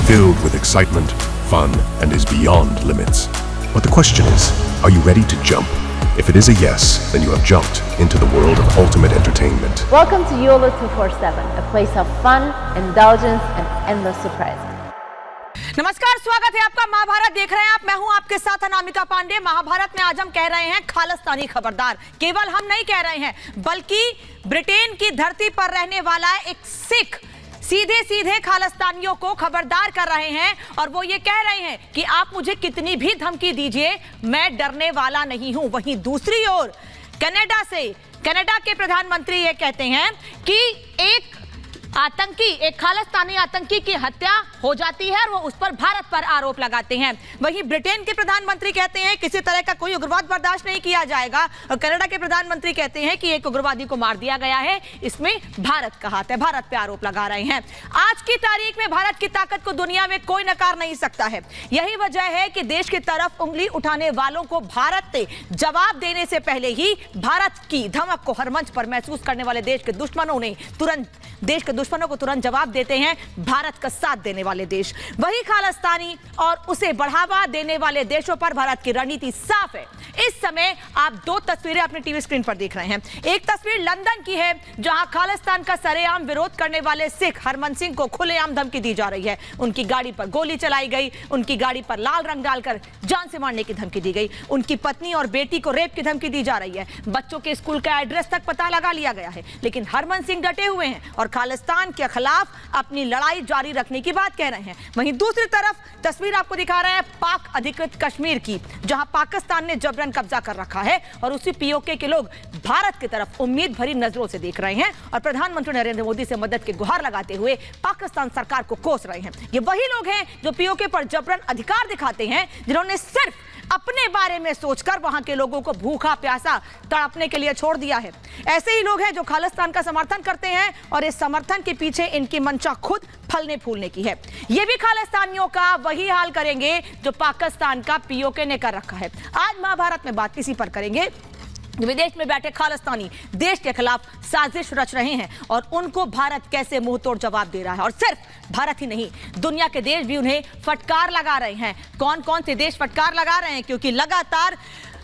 filled with excitement, fun, and is beyond limits. But the question is, are you ready to jump? If it is a yes, then you have jumped into the world of ultimate entertainment. Welcome to YOLO 247, a place of fun, indulgence, and endless surprises. नमस्कार, स्वागत है आपका। महाभारत देख रहे हैं आप। मैं हूं आपके साथ अनामिका पांडे। महाभारत में आज हम कह रहे हैं खालिस्तानी खबरदार। केवल हम नहीं कह रहे हैं, बल्कि ब्रिटेन की धरती पर रहने वाला एक सिख सीधे सीधे खालिस्तानियों को खबरदार कर रहे हैं और वो ये कह रहे हैं कि आप मुझे कितनी भी धमकी दीजिए, मैं डरने वाला नहीं हूं। वहीं दूसरी ओर कनाडा के प्रधानमंत्री ये कहते हैं कि एक खालिस्तानी आतंकी की हत्या हो जाती है और वो उस पर भारत पर आरोप लगाते हैं। वहीं ब्रिटेन के प्रधानमंत्री कहते हैं किसी तरह का कोई उग्रवाद बर्दाश्त नहीं किया जाएगा और कनाडा के प्रधानमंत्री कहते हैं कि एक उग्रवादी को मार दिया गया है, इसमें भारत का हाथ है, भारत पे आरोप लगा रहे हैं। आज की तारीख में भारत की ताकत को दुनिया में कोई नकार नहीं सकता है। यही वजह है कि देश की तरफ उंगली उठाने वालों को भारत ने जवाब देने से पहले ही भारत की धमक को हर मंच पर महसूस करने वाले देश के दुश्मनों को तुरंत जवाब देते हैं भारत का साथ देने वाले देश। वही खालिस्तानी और उसे बढ़ावा देने वाले देशों पर भारत की रणनीति साफ है। इस समय आप दो तस्वीरें अपने टीवी स्क्रीन पर देख रहे हैं। एक तस्वीर लंदन की है, जहां खालिस्तान का सरेआम विरोध करने वाले सिख हरमन सिंह को खुलेआम धमकी दी जा रही है। उनकी गाड़ी पर गोली चलाई गई, उनकी गाड़ी पर लाल रंग डालकर जान से मारने की धमकी दी गई, उनकी पत्नी और बेटी को रेप की धमकी दी जा रही है, बच्चों के स्कूल का एड्रेस तक पता लगा लिया गया है। लेकिन हरमन सिंह डटे हुए हैं और खालिस्तान के खिलाफ अपनी लड़ाई जारी रखने की बात कह रहे हैं। वहीं दूसरी तरफ तस्वीर आपको दिखा रहे हैं पाक अधिकृत कश्मीर की, जहां पाकिस्तान ने जबरन कब्जा कर रखा है और उसी पीओके के लोग भारत की तरफ उम्मीद भरी नजरों से देख रहे हैं और प्रधानमंत्री नरेंद्र मोदी से मदद की गुहार लगाते हुए पाकिस्तान सरकार को कोस रहे हैं। ये वही लोग हैं जो पीओके पर जबरन अधिकार दिखाते हैं, जिन्होंने सिर्फ अपने बारे में सोचकर वहां के लोगों को भूखा प्यासा तड़पने के लिए छोड़ दिया है। ऐसे ही लोग हैं जो खालिस्तान का समर्थन करते हैं और इस समर्थन के पीछे इनकी मंशा खुद फलने फूलने की है। ये भी खालिस्तानियों का वही हाल करेंगे जो पाकिस्तान का पीओके ने कर रखा है। आज महाभारत में बात इसी पर करेंगे। विदेश में बैठे खालिस्तानी देश के खिलाफ साजिश रच रहे हैं और उनको भारत कैसे मुंहतोड़ जवाब दे रहा है। और सिर्फ भारत ही नहीं, दुनिया के देश भी उन्हें फटकार लगा रहे हैं। कौन कौन से देश फटकार लगा रहे हैं? क्योंकि लगातार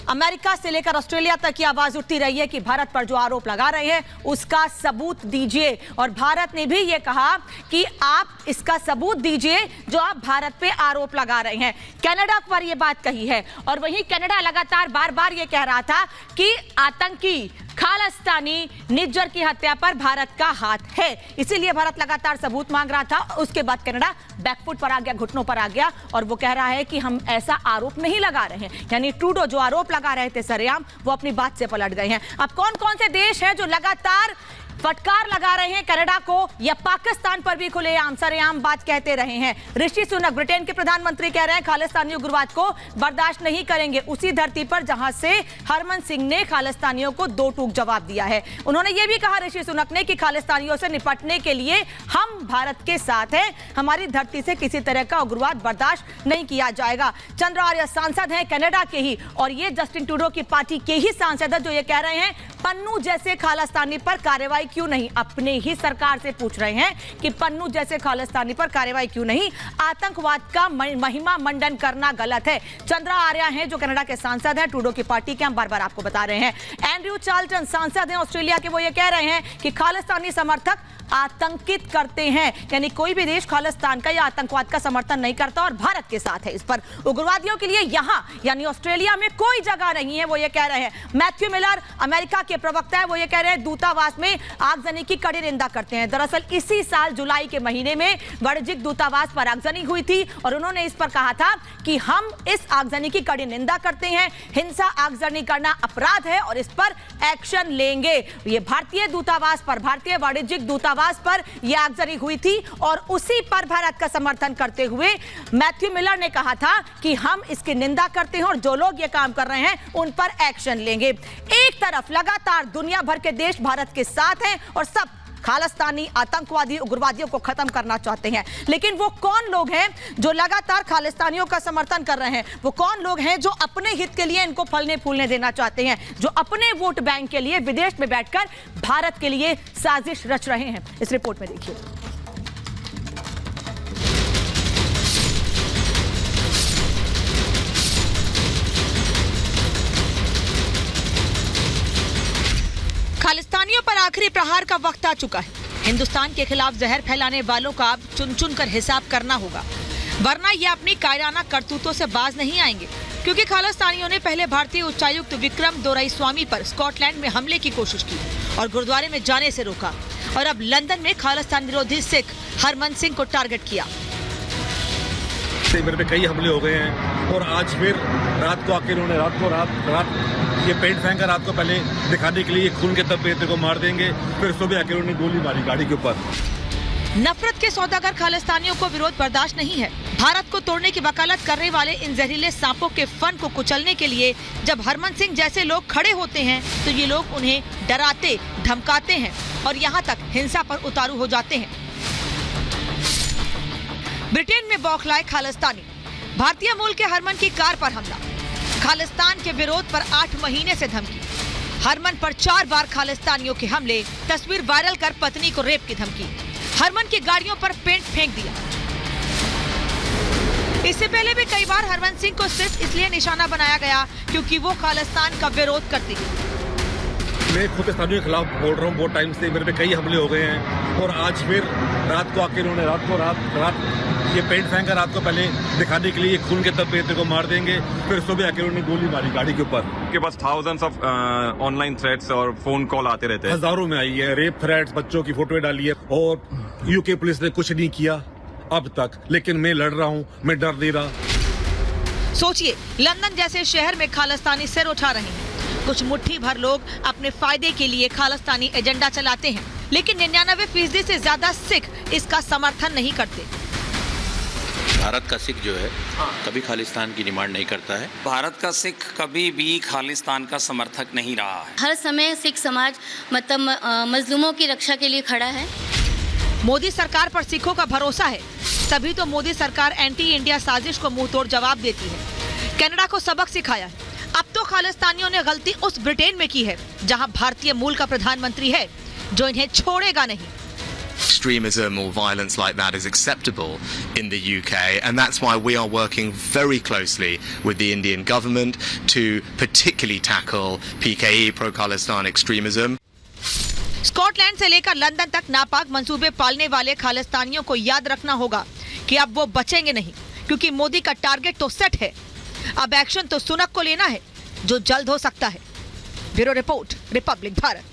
अमेरिका से लेकर ऑस्ट्रेलिया तक की आवाज उठती रही है कि भारत पर जो आरोप लगा रहे हैं उसका सबूत दीजिए। और भारत ने भी यह कहा कि आप इसका सबूत दीजिए जो आप भारत पे आरोप लगा रहे हैं। कनाडा पर यह बात कही है और वहीं कनाडा लगातार बार बार यह कह रहा था कि आतंकी खालिस्तानी निज्जर की हत्या पर भारत का हाथ है, इसीलिए भारत लगातार सबूत मांग रहा था। उसके बाद कनाडा बैकफुट पर आ गया, घुटनों पर आ गया और वो कह रहा है कि हम ऐसा आरोप नहीं लगा रहे हैं। यानी ट्रूडो जो आरोप लगा रहे थे सरेआम, वो अपनी बात से पलट गए हैं। अब कौन कौन से देश हैं जो लगातार फटकार लगा रहे हैं कनाडा को या पाकिस्तान पर भी खुलेआम सरेआम बात कहते रहे हैं? ऋषि सुनक ब्रिटेन के प्रधानमंत्री कह रहे हैं खालिस्तानी उग्रवाद को बर्दाश्त नहीं करेंगे, उसी धरती पर जहां से हरमन सिंह ने खालिस्तानियों को दो टूक जवाब दिया है। उन्होंने यह भी कहा ऋषि सुनक ने कि खालिस्तानियों से निपटने के लिए हम भारत के साथ हैं, हमारी धरती से किसी तरह का उग्रवाद बर्दाश्त नहीं किया जाएगा। चंद्र आर्य सांसद हैं कनाडा के ही और ये जस्टिन ट्रूडो की पार्टी के ही सांसद है जो ये कह रहे हैं पन्नू जैसे खालिस्तानी पर कार्रवाई क्यों नहीं। अपने ही सरकार से पूछ रहे हैं कि पन्नू जैसे खालिस्तानी पर कार्रवाई क्यों नहीं। आतंकवाद का महिमा मंडन करना गलत है। चंद्रा आर्या हैं जो कनाडा के सांसद हैं, ट्रूडो की पार्टी के, हम बार बार आपको बता रहे हैं। एंड्रयू चार्ल्टन सांसद हैं ऑस्ट्रेलिया के, वो ये कह रहे हैं कि खालिस्तानी समर्थक आतंकित करते हैं। यानी कोई भी देश खालिस्तान का या आतंकवाद का समर्थन नहीं करता और भारत के साथ है इस पर। उग्रवादियों के लिए यहां यानी ऑस्ट्रेलिया में कोई जगह नहीं है, वो ये कह रहे हैं। मैथ्यू मिलर अमेरिका के प्रवक्ता है, वो ये कह रहे हैं दूतावास में आगजनी की कड़ी निंदा करते हैं। दरअसल इसी साल जुलाई के महीने में वाणिज्यिक दूतावास पर आगजनी हुई थी और उन्होंने इस पर कहा था कि हम इस आगजनी की कड़ी निंदा करते हैं, हिंसा आगजनी करना अपराध है और इस पर एक्शन लेंगे। ये भारतीय दूतावास पर, भारतीय वाणिज्यिक दूतावास पर यह आगजनी हुई थी और उसी पर भारत का समर्थन करते हुए मैथ्यू मिलर ने कहा था कि हम इसकी निंदा करते हैं और जो लोग ये काम कर रहे हैं उन पर एक्शन लेंगे। एक तरफ लगातार दुनिया भर के देश भारत के साथ हैं और सब खालिस्तानी आतंकवादी उग्रवादियों को खत्म करना चाहते हैं। लेकिन वो कौन लोग हैं जो लगातार खालिस्तानियों का समर्थन कर रहे हैं? वो कौन लोग हैं जो अपने हित के लिए इनको फलने फूलने देना चाहते हैं, जो अपने वोट बैंक के लिए विदेश में बैठकर भारत के लिए साजिश रच रहे हैं? इस रिपोर्ट में देखिए। आखिरी प्रहार का वक्त आ चुका है। हिंदुस्तान के खिलाफ जहर फैलाने वालों का अब चुन चुन कर हिसाब करना होगा, वरना ये अपनी कायराना करतूतों से बाज नहीं आएंगे। क्योंकि खालिस्तानियों ने पहले भारतीय उच्चायुक्त विक्रम दोराईस्वामी पर स्कॉटलैंड में हमले की कोशिश की और गुरुद्वारे में जाने से रोका, और अब लंदन में खालिस्तान विरोधी सिख हरमन सिंह को टारगेट किया। मेरे पे कई हमले हो गए हैं और आज फिर रात को आके इन्होंने रात ये पेंट फेंका रात को पहले दिखाने के लिए खून के धब्बे तेरे को मार देंगे, फिर सुबह आके उन्होंने गोली मारी गाड़ी के ऊपर। नफरत के सौदागर खालिस्तानियों को विरोध बर्दाश्त नहीं है। भारत को तोड़ने की वकालत करने वाले इन जहरीले सांपों के फन को कुचलने के लिए जब हरमन सिंह जैसे लोग खड़े होते हैं तो ये लोग उन्हें डराते धमकाते हैं और यहाँ तक हिंसा पर उतारू हो जाते हैं। ब्रिटेन में बौखलाए खालिस्तानी, भारतीय मूल के हरमन की कार पर हमला, खालिस्तान के विरोध पर 8 महीने से धमकी, हरमन पर 4 बार खालिस्तानियों के हमले, तस्वीर वायरल कर पत्नी को रेप की धमकी, हरमन की गाड़ियों पर पेंट फेंक दिया। इससे पहले भी कई बार हरमन सिंह को सिर्फ इसलिए निशाना बनाया गया क्योंकि वो खालिस्तान का विरोध करते हैं। मैं खालिस्तानियों के खिलाफ बोल रहा हूँ, बहुत टाइम से मेरे पे कई हमले हो गए हैं और आज फिर रात को आके इन्होंने रात ये पेंट फेंका रात को पहले दिखाने के लिए खून के धब्बे तेरे को मार देंगे, फिर सुबह आके उन्होंने गोली मारी गाड़ी के ऊपर। के पास थाउजेंड्स ऑफ ऑनलाइन थ्रेट्स और फोन कॉल आते रहते हैं। हजारों में आई है, रेप थ्रेट्स, बच्चों की फोटो डाली है और यूके पुलिस ने कुछ नहीं किया अब तक, लेकिन मैं लड़ रहा हूँ, मैं डर नहीं रहा। सोचिए, लंदन जैसे शहर में खालिस्तानी सिर उठा रहे हैं। कुछ मुट्ठी भर लोग अपने फायदे के लिए खालिस्तानी एजेंडा चलाते हैं, लेकिन 99% से ज्यादा सिख इसका समर्थन नहीं करते। भारत का सिख जो है कभी खालिस्तान की डिमांड नहीं करता है। भारत का सिख कभी भी खालिस्तान का समर्थक नहीं रहा है। हर समय सिख समाज मतलब मजलूमों की रक्षा के लिए खड़ा है। मोदी सरकार पर सिखों का भरोसा है, तभी तो मोदी सरकार एंटी इंडिया साजिश को मुंह तोड़ जवाब देती है। कनाडा को सबक सिखाया है। अब तो खालिस्तानियों ने गलती उस ब्रिटेन में की है जहां भारतीय मूल का प्रधानमंत्री है, जो इन्हें छोड़ेगा नहीं। Extremism or violence like that is acceptable in the UK, and that's why we are working very closely with the Indian government to particularly tackle PKE, pro-Khalistan extremism. Scotland से लेकर लंदन तक नापाक मंसूबे पालने वाले खालिस्तानियों को याद रखना होगा कि अब वो बचेंगे नहीं, क्योंकि मोदी का टारगेट तो सेट है। अब एक्शन तो सुनक को लेना है, जो जल्द हो सकता है। Bureau report, Republic Bharat.